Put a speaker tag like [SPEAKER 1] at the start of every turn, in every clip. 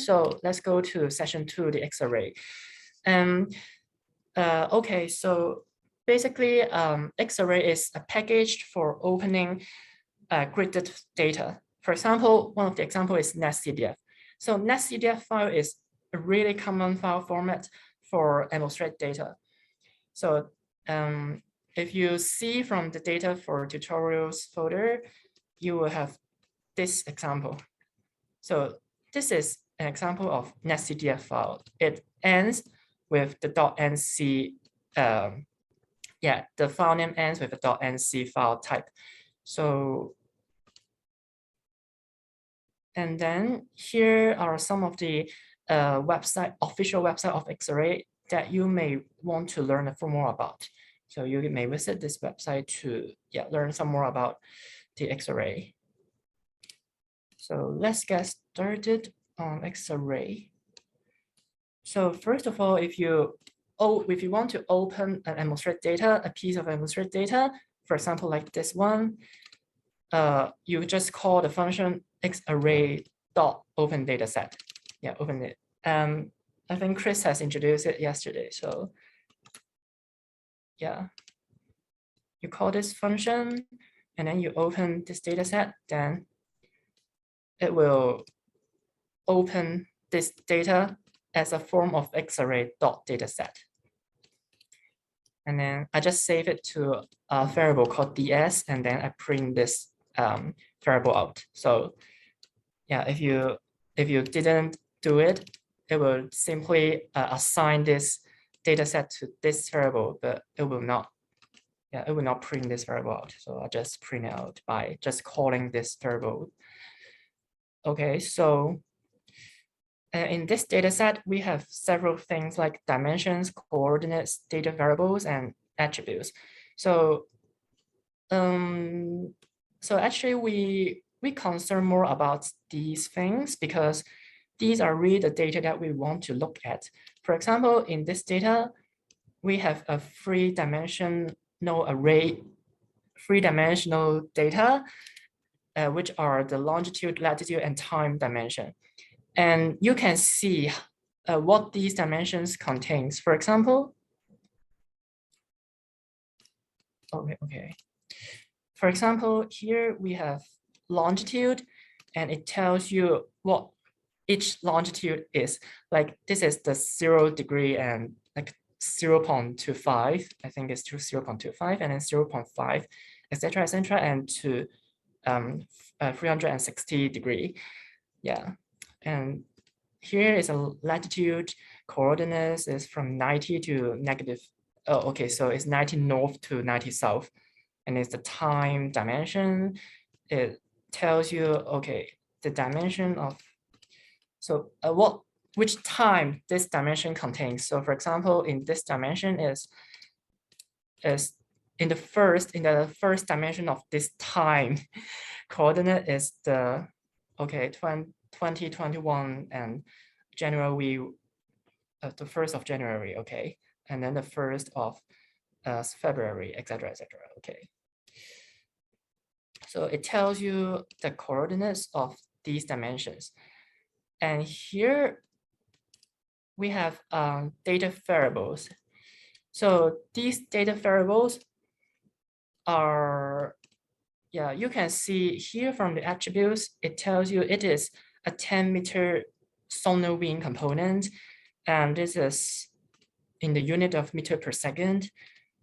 [SPEAKER 1] So let's go to session 2, the xarray. Okay, so basically xarray is a package for opening gridded data. For example, one of the examples is netcdf. So netcdf file is a really common file format for demonstrate data. So if you see from the data for tutorials folder, you will have this example. So this is an example of netcdf file. It ends with the .nc. The file name ends with a .nc file type. So, and then here are some of the official website of xarray that you may want to learn more about. So you may visit this website to learn some more about the xarray. So let's get started on xarray. So first of all, if you want to open an demonstrate data, a piece of demonstrate data, for example, like this one, you just call the function xarray.open dataset. Yeah, open it. I think Chris has introduced it yesterday. So yeah, you call this function and then you open this dataset, then it will open this data as a form of xarray.dataset. And then I just save it to a variable called ds, and then I print this variable out. So yeah, if you didn't do it, it will simply assign this dataset to this variable, but it will not print this variable out. So I just print it out by just calling this variable. Okay, so in this dataset, we have several things like dimensions, coordinates, data variables, and attributes. So, actually, we concern more about these things because these are really the data that we want to look at. For example, in this data, we have a three-dimensional array, three-dimensional data, which are the longitude, latitude, and time dimension. And you can see what these dimensions contains. For example, okay. For example, here we have longitude, and it tells you what each longitude is. Like this is the 0 degree and like 0.25. I think it's to 0.25 and then 0.5, etc., and to 360 degree. Yeah. And here is a latitude, coordinates is from 90 to negative. Oh, okay, so it's 90 north to 90 south. And it's the time dimension. It tells you, okay, the dimension of, so which time this dimension contains. So for example, in this dimension is in the first dimension of this time coordinate is the, okay, 2021 and January, the 1st of January, okay, and then the 1st of February, etc., okay. So it tells you the coordinates of these dimensions. And here we have data variables. So these data variables are, you can see here from the attributes, it tells you it is a 10-meter sonar wind component. And this is in the unit of meter per second.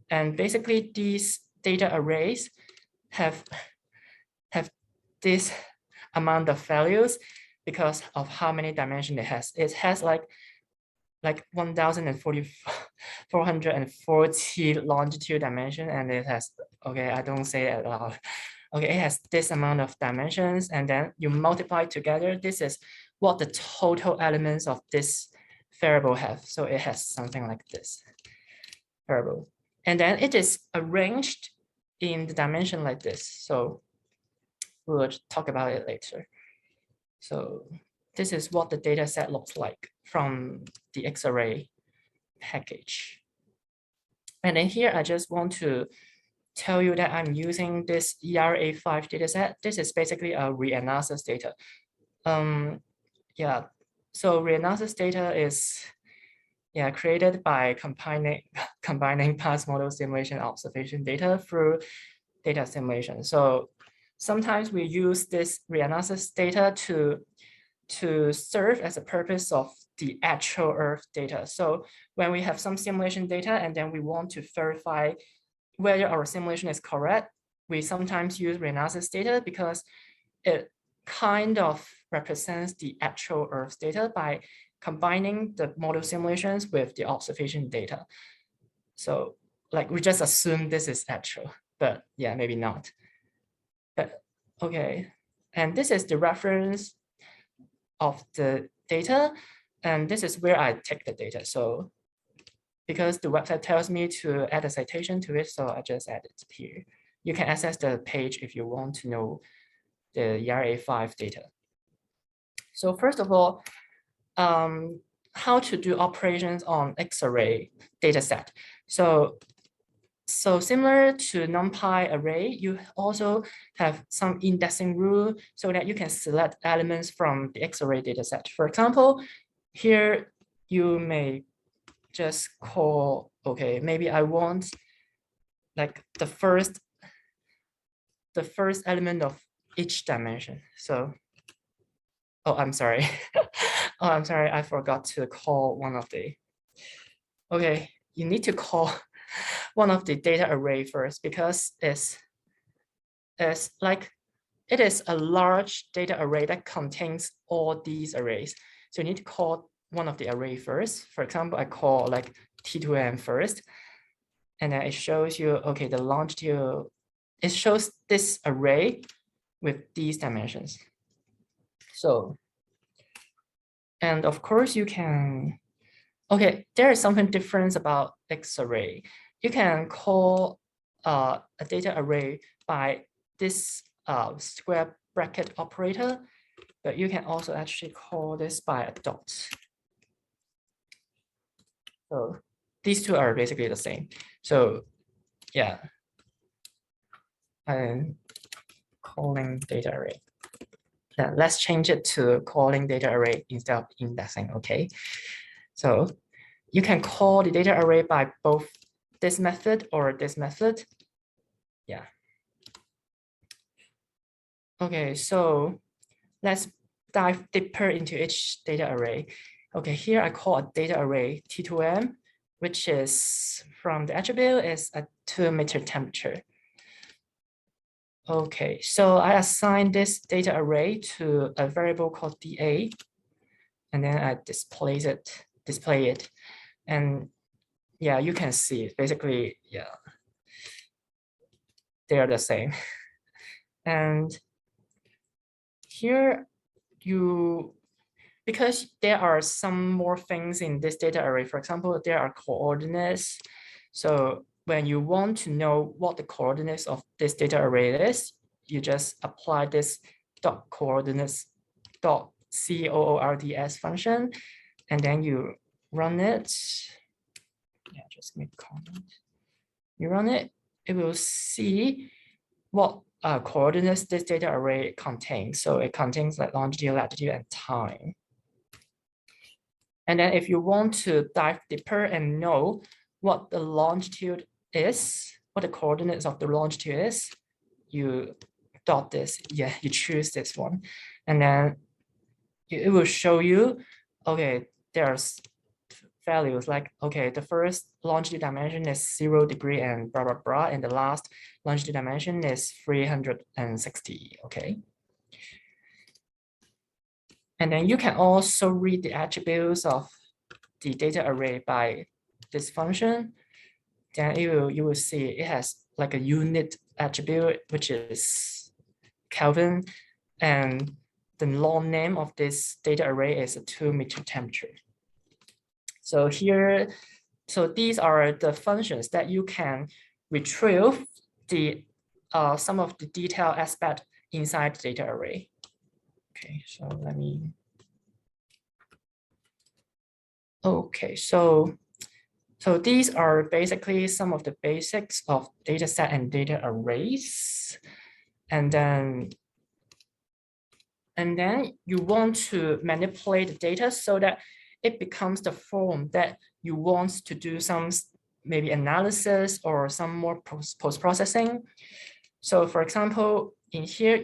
[SPEAKER 1] And basically these data arrays have this amount of values because of how many dimensions it has. It has like 1,440 longitude dimension, and it has, okay, I don't say it aloud. Okay, it has this amount of dimensions, and then you multiply together. This is what the total elements of this variable have. So it has something like this variable. And then it is arranged in the dimension like this. So we'll talk about it later. So this is what the data set looks like from the xarray package. And then here, I just want to tell you that I'm using this ERA5 dataset. This is basically a reanalysis data. so reanalysis data is created by combining past model simulation observation data through data simulation. So sometimes we use this reanalysis data to serve as a purpose of the actual Earth data. So when we have some simulation data and then we want to verify whether our simulation is correct, we sometimes use reanalysis data because it kind of represents the actual Earth data by combining the model simulations with the observation data. So like we just assume this is actual, but yeah, maybe not. But okay, and this is the reference of the data, and this is where I take the data. So because the website tells me to add a citation to it, so I just add it here. You can access the page if you want to know the xarray5 data. So first of all, how to do operations on xarray dataset. So similar to NumPy array, you also have some indexing rule so that you can select elements from the xarray dataset. For example, here you may just call, okay, maybe I want like the first element of each dimension. So, oh, I'm sorry. Oh, I'm sorry, I forgot to call one of the, okay, you need to call one of the data array first because it is a large data array that contains all these arrays. So you need to call one of the array first. For example, I call like T2M first, and then it shows you, okay, the longitude, it shows this array with these dimensions. So, and of course you can, okay, there is something different about xarray. You can call a data array by this square bracket operator, but you can also actually call this by a dot. So these two are basically the same. So yeah, I'm calling data array. Now let's change it to calling data array instead of indexing, okay? So you can call the data array by both this method or this method. Yeah. Okay, so let's dive deeper into each data array. Okay, here I call a data array T2M, which is from the attribute is a 2-meter temperature. Okay, so I assign this data array to a variable called DA, and then I display it. And yeah, you can see basically, yeah, they are the same. And here because there are some more things in this data array, for example, there are coordinates. So when you want to know what the coordinates of this data array is, you just apply this dot coordinates dot COORDS function, and then you run it. Yeah, just make a comment. You run it, it will see what coordinates this data array contains. So it contains like longitude, latitude, and time. And then if you want to dive deeper and know what the longitude is, what the coordinates of the longitude is, you dot this, yeah, you choose this one. And then it will show you, okay, there's values like, okay, the first longitude dimension is 0 degree and blah, blah, blah. And the last longitude dimension is 360, okay? And then you can also read the attributes of the data array by this function. Then you will see it has like a unit attribute, which is Kelvin. And the long name of this data array is a 2-meter temperature. So here, so these are the functions that you can retrieve the some of the detail aspect inside the data array. Okay, so let me. Okay, so these are basically some of the basics of dataset and data arrays. And then And then you want to manipulate the data so that it becomes the form that you want to do some maybe analysis or some more post-processing. So for example, in here,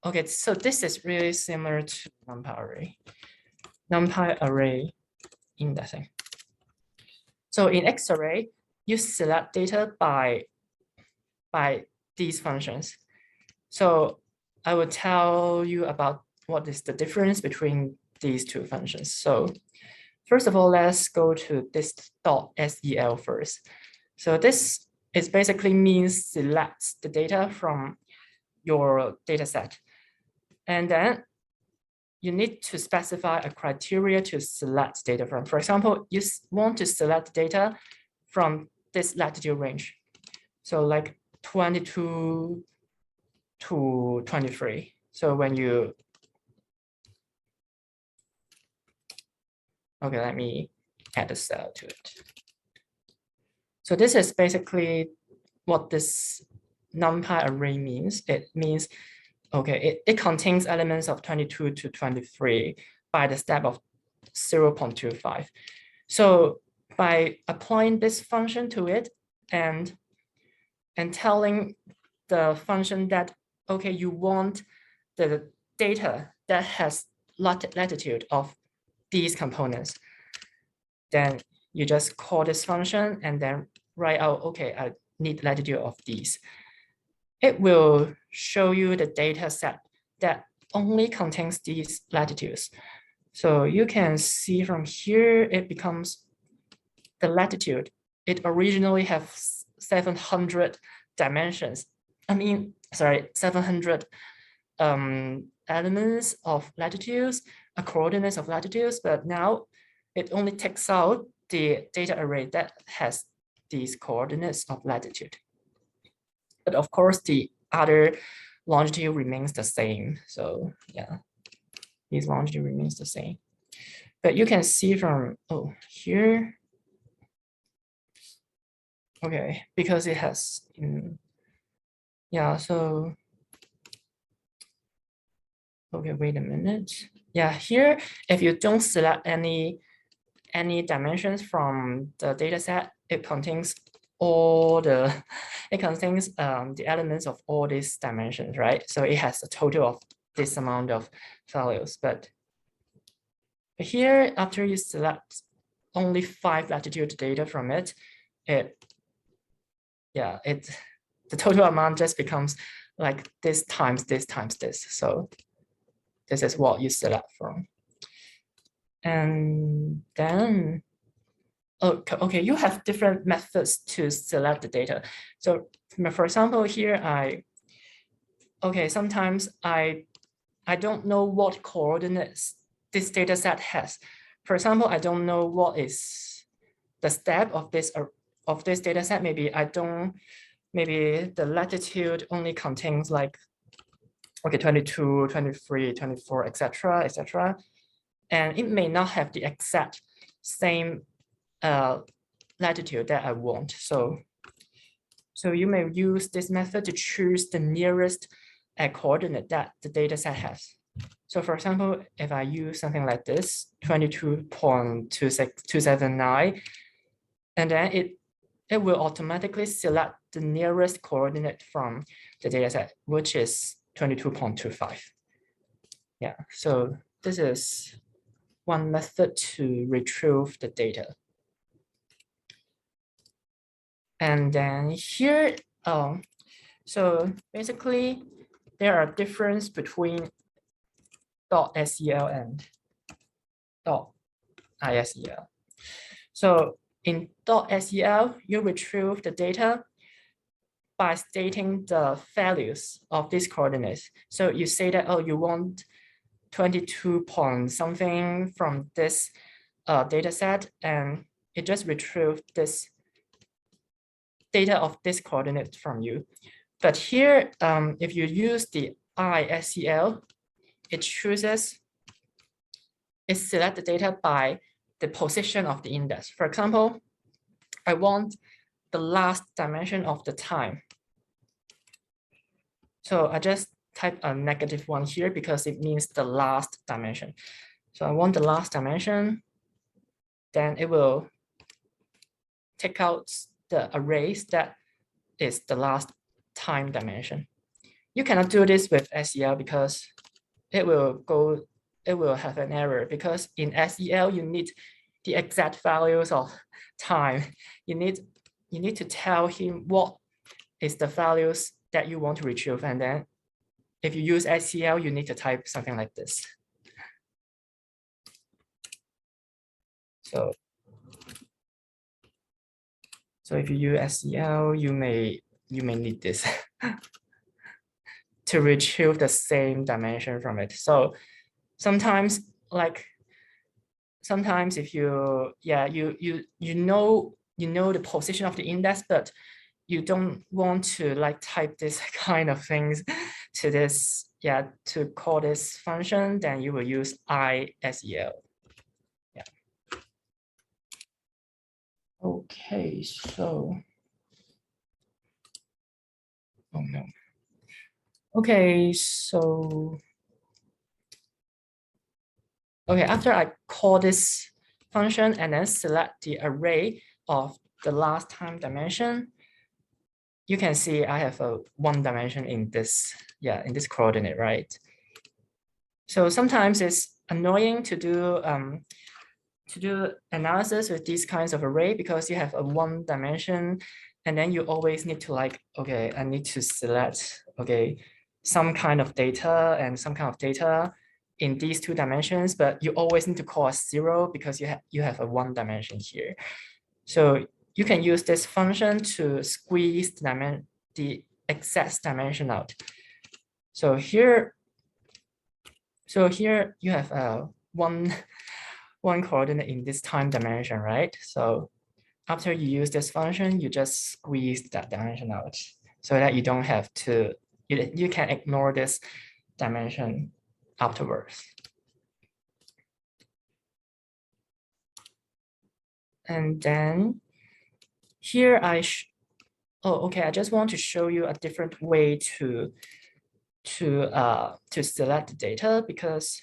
[SPEAKER 1] okay, so this is really similar to NumPy array indexing. So in xarray, you select data by these functions. So I will tell you about what is the difference between these two functions. So first of all, let's go to this .sel first. So this is basically means select the data from your data set. And then you need to specify a criteria to select data from. For example, you want to select data from this latitude range. So like 22 to 23. So when you, okay, let me add a cell to it. So this is basically what this NumPy array means. It means, okay, it contains elements of 22 to 23 by the step of 0.25. So by applying this function to it and telling the function that, okay, you want the data that has latitude of these components, then you just call this function and then write out, okay, I need latitude of these. It will show you the data set that only contains these latitudes. So you can see from here, it becomes the latitude. It originally has 700 dimensions. I mean, sorry, 700 elements of latitudes, coordinates of latitudes, but now it only takes out the data array that has these coordinates of latitude. But of course, the other longitude remains the same. So yeah, these longitude remains the same. But you can see from, oh, here, okay, because it has, yeah, so, okay, wait a minute. Yeah, here, if you don't select any dimensions from the data set, it contains all the, it contains the elements of all these dimensions, right? So it has a total of this amount of values. But here, after you select only 5 latitude data from it, the total amount just becomes like this times this times this. So this is what you select from. And then, okay, you have different methods to select the data. So for example, here sometimes I don't know what coordinates this data set has. For example, I don't know what is the step of this data set. Maybe the latitude only contains like, okay, 22, 23, 24, etc., etc. And it may not have the exact same latitude that I want. So you may use this method to choose the nearest coordinate that the data set has. So for example, if I use something like this, 22.279, and then it will automatically select the nearest coordinate from the data set, which is 22.25. Yeah, so this is one method to retrieve the data. And then here, so basically there are differences between .sel and .isel. So in .sel, you retrieve the data by stating the values of these coordinates. So you say that, oh, you want 22 point something from this data set, and it just retrieved this data of this coordinate from you. But here, if you use the ISEL, it selects the data by the position of the index. For example, I want the last dimension of the time. So I just type a negative one here because it means the last dimension. So I want the last dimension, then it will take out the arrays that is the last time dimension. You cannot do this with SEL because it will have an error, because in SEL you need the exact values of time. You need to tell him what is the values that you want to retrieve, and then if you use SEL, you need to type something like this. So if you use SEL, you may need this to retrieve the same dimension from it. So sometimes if you know the position of the index, but you don't want to type this kind of things to this, to call this function, then you will use ISEL. Yeah. Okay, so, oh no. Okay, so, okay, after I call this function and then select the array of the last time dimension, you can see I have a one dimension in this, in this coordinate, right? So sometimes it's annoying to do analysis with these kinds of array because you have a one dimension, and then you always need to okay, I need to select, okay, some kind of data and some kind of data in these two dimensions, but you always need to call a 0 because you have a one dimension here. So you can use this function to squeeze the excess dimension out. So here you have one coordinate in this time dimension, right? So after you use this function, you just squeeze that dimension out so that you don't have to, you can ignore this dimension afterwards. And then here I just want to show you a different way to select the data, because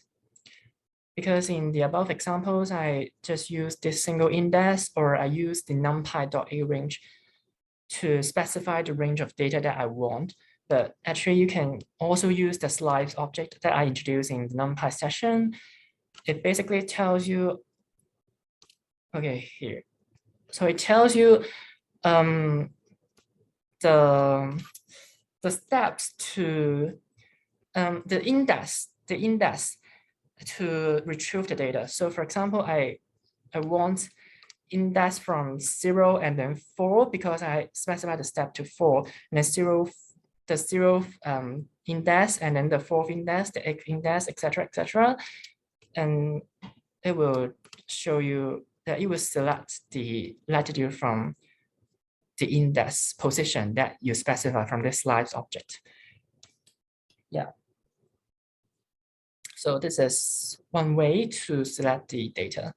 [SPEAKER 1] in the above examples, I just use this single index, or I use the numpy.arange to specify the range of data that I want. But actually, you can also use the slides object that I introduced in the NumPy session. It basically tells you, okay, here. So it tells you the steps to the index to retrieve the data. So for example, I want index from 0 and then 4 because I specify the step to 4, and then the 0th index, and then the 4th index, the 8th index, etc. And it will show you that it will select the latitude from the index position that you specify from the slides object. Yeah. So this is one way to select the data.